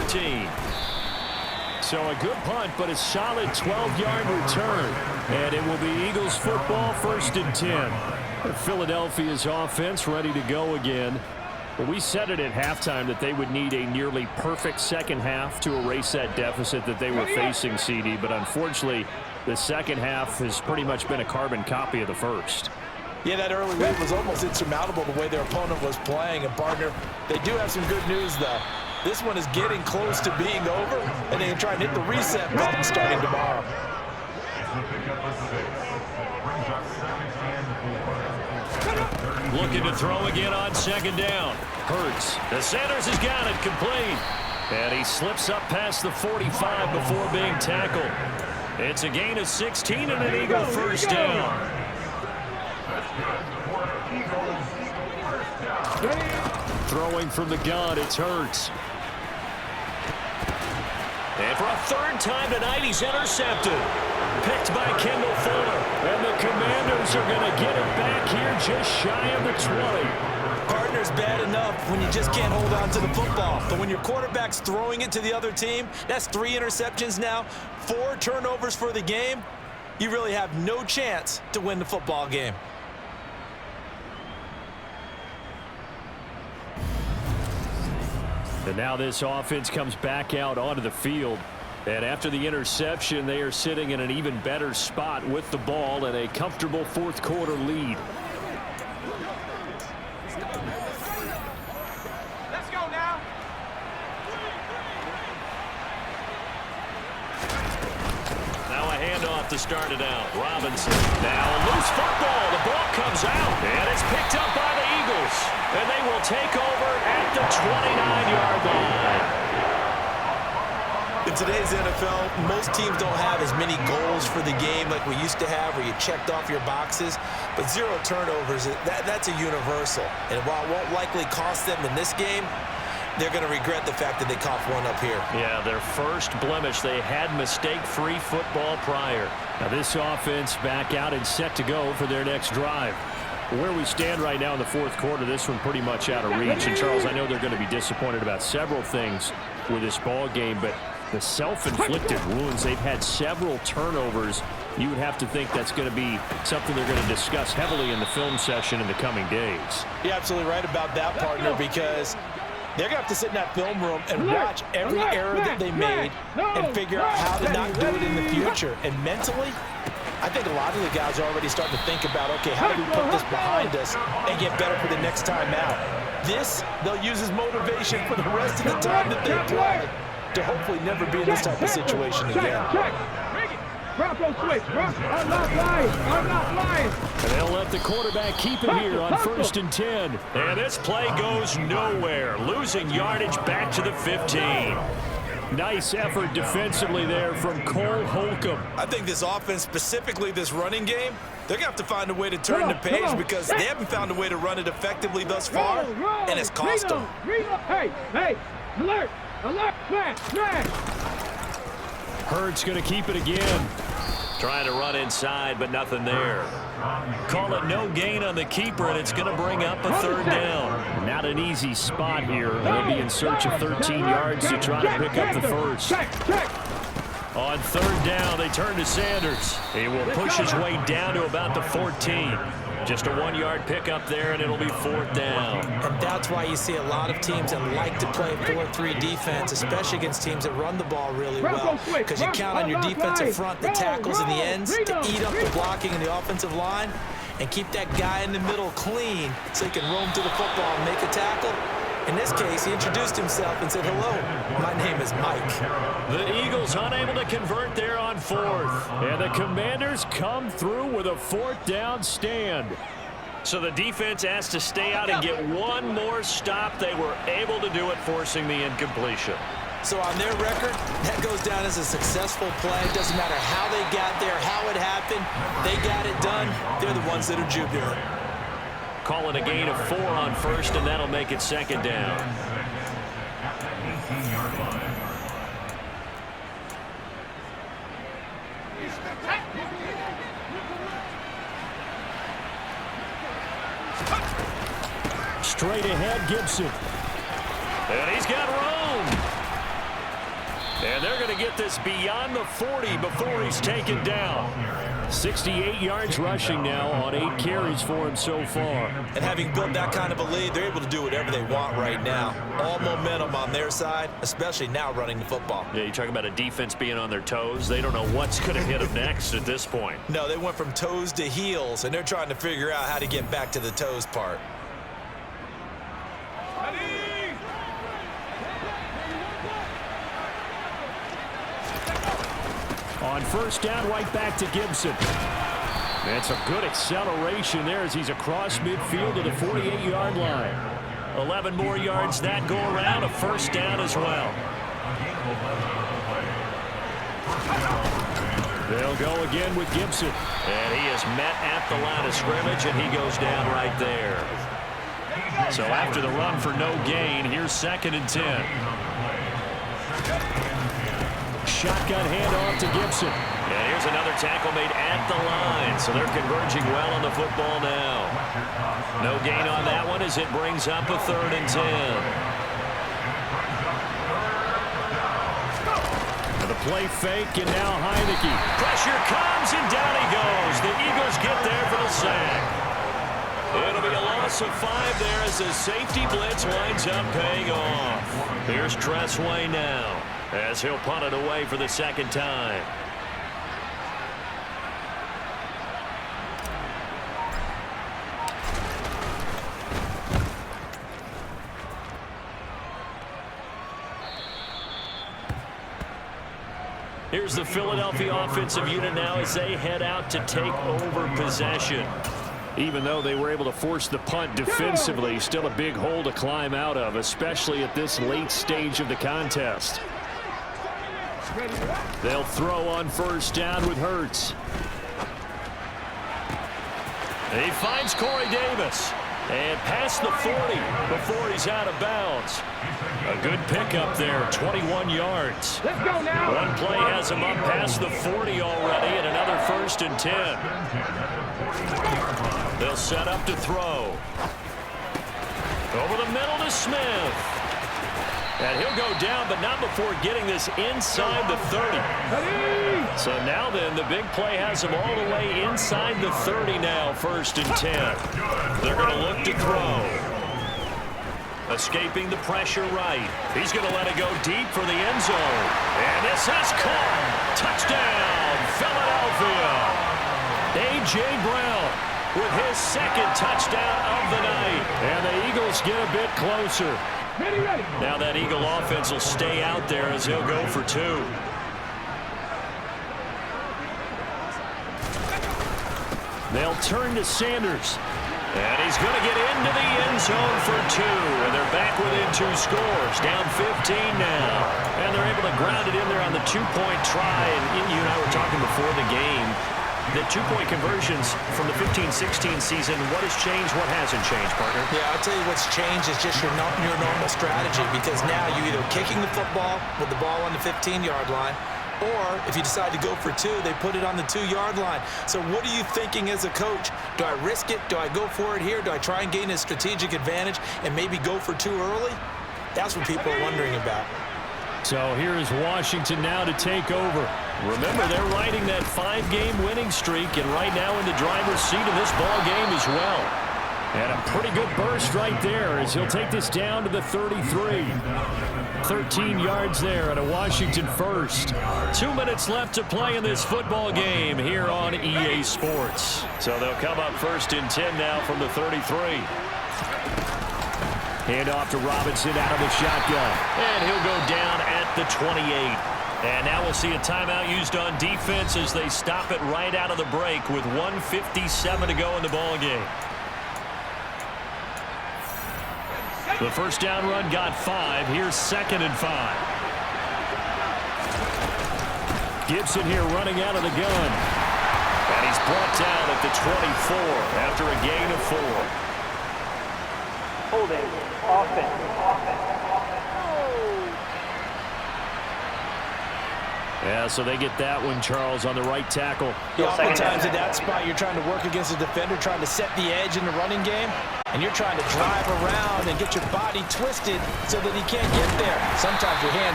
14. So a good punt, but a solid 12-yard return. And it will be Eagles football, 1st and 10. Philadelphia's offense ready to go again. Well, we said it at halftime that they would need a nearly perfect second half to erase that deficit that they were facing, CD. But unfortunately, the second half has pretty much been a carbon copy of the first. Yeah, that early lead was almost insurmountable the way their opponent was playing. And, partner, they do have some good news, though. This one is getting close to being over, and they can try and hit the reset button starting tomorrow. Looking to throw again on 2nd down. Hurts. The Sanders has got it complete. And he slips up past the 45 before being tackled. It's a gain of 16 and an Eagle 1st down. Throwing from the gun, it's Hurts. And for a 3rd time tonight, he's intercepted. Picked by Kendall Fuller. And the Commanders are going to get it back here just shy of the 20. Partner's bad enough when you just can't hold on to the football. But when your quarterback's throwing it to the other team, that's 3 interceptions now, 4 turnovers for the game. You really have no chance to win the football game. And now this offense comes back out onto the field. And after the interception, they are sitting in an even better spot with the ball and a comfortable 4th quarter lead. Let's go now. Now a handoff to start it out. Robinson. Now a loose football. The ball comes out. And it's picked up by the Eagles. And they will take over at the 29-yard line. In today's NFL, most teams don't have as many goals for the game like we used to have where you checked off your boxes. But 0 turnovers, that's a universal. And while it won't likely cost them in this game, they're going to regret the fact that they coughed one up here. Yeah, their first blemish. They had mistake-free football prior. Now this offense back out and set to go for their next drive. Where we stand right now in the 4th quarter, this one pretty much out of reach. And, Charles, I know they're going to be disappointed about several things with this ball game, but the self-inflicted wounds, they've had several turnovers. You would have to think that's going to be something they're going to discuss heavily in the film session in the coming days. You're absolutely right about that, partner, because they're going to have to sit in that film room and watch every error that they made and figure out how to not do it in the future. And mentally, I think a lot of the guys are already starting to think about, okay, how do we put this behind us and get better for the next time out? This, they'll use as motivation for the rest of the time that they play to hopefully never be in this type of situation again. Bronco switch. I'm not lying. And they'll let the quarterback keep it here on 1st and 10. And this play goes nowhere. Losing yardage back to the 15. Nice effort defensively there from Cole Holcomb. I think this offense, specifically this running game, they're going to have to find a way to turn the page because they haven't found a way to run it effectively thus far, and it's cost them. Hey, alert, smash. Hurts going to keep it again. Trying to run inside, but nothing there. Call it no gain on the keeper, and it's going to bring up a 3rd down. Not an easy spot here. They'll be in search of 13 yards to try to pick up the first. On 3rd down, they turn to Sanders. He will push his way down to about the 14. Just a 1-yard pickup there, and it'll be 4th down. And that's why you see a lot of teams that like to play 4-3 defense, especially against teams that run the ball really well. Because you count on your defensive front, the tackles and the ends, to eat up the blocking in the offensive line and keep that guy in the middle clean so he can roam to the football and make a tackle. In this case, he introduced himself and said, hello, my name is Mike. The Eagles unable to convert there on 4th. And the Commanders come through with a 4th down stand. So the defense asked to stay out and get one more stop. They were able to do it, forcing the incompletion. So on their record, that goes down as a successful play. It doesn't matter how they got there, how it happened. They got it done. They're the ones that are jubilant. Call it a gain of 4 on 1st, and that'll make it 2nd down. Straight ahead, Gibson. And he's got room. And they're going to get this beyond the 40 before he's taken down. 68 yards rushing now on 8 carries for him so far. And having built that kind of a lead, they're able to do whatever they want right now. All momentum on their side, especially now running the football. Yeah, you talk about a defense being on their toes. They don't know what's going to hit them next at this point. No, they went from toes to heels, and they're trying to figure out how to get back to the toes part. On first down, right back to Gibson. That's a good acceleration there as he's across midfield to the 48-yard line. 11 more yards that go around, a first down as well. They'll go again with Gibson. And he is met at the line of scrimmage, and he goes down right there. So after the run for no gain, here's 2nd and 10. Shotgun handoff to Gibson. And here's another tackle made at the line. So they're converging well on the football now. No gain on that one as it brings up a 3rd and 10. The play fake, and now Heineke. Pressure comes, and down he goes. The Eagles get there for the sack. It'll be a loss of 5 there as the safety blitz winds up paying off. Here's Tressway now as he'll punt it away for the 2nd time. Here's the Philadelphia offensive unit now as they head out to take over possession. Even though they were able to force the punt defensively, still a big hole to climb out of, especially at this late stage of the contest. They'll throw on first down with Hurts. He finds Corey Davis. And past the 40 before he's out of bounds. A good pickup there, 21 yards. Let's go now. One play has him up past the 40 already, and another 1st and 10. They'll set up to throw. Over the middle to Smith. And he'll go down, but not before getting this inside the 30. So now then, the big play has him all the way inside the 30 now, 1st and 10. They're going to look to throw. Escaping the pressure right. He's going to let it go deep for the end zone. And this is caught. Touchdown, Philadelphia. A.J. Brown with his 2nd touchdown of the night. And the Eagles get a bit closer. Ready. Now that Eagle offense will stay out there as he'll go for 2. They'll turn to Sanders. And he's going to get into the end zone for 2. And they're back within 2 scores. Down 15 now. And they're able to ground it in there on the 2-point try. And you and I were talking before the game. The 2-point conversions from the 15-16 season, what has changed, what hasn't changed, partner? Yeah, I'll tell you what's changed is just your normal strategy, because now you're either kicking the football with the ball on the 15-yard line, or if you decide to go for 2, they put it on the 2-yard line. So what are you thinking as a coach? Do I risk it? Do I go for it here? Do I try and gain a strategic advantage and maybe go for 2 early? That's what people are wondering about. So here is Washington now to take over. Remember, they're riding that 5-game winning streak, and right now in the driver's seat in this ball game as well. And a pretty good burst right there as he'll take this down to the 33. 13 yards there and a Washington first. 2 minutes left to play in this football game here on EA Sports. So they'll come up 1st and 10 now from the 33. Hand off to Robinson out of the shotgun. And he'll go down at the 28. And now we'll see a timeout used on defense as they stop it right out of the break with 1:57 to go in the ball game. The first down run got 5. Here's 2nd and 5. Gibson here running out of the gun. And he's brought down at the 24 after a gain of 4. Holding, offense. Yeah, so they get that one, Charles, on the right tackle. Yeah, oftentimes in that spot, you're trying to work against a defender, trying to set the edge in the running game, and you're trying to drive around and get your body twisted so that he can't get there. Sometimes your hands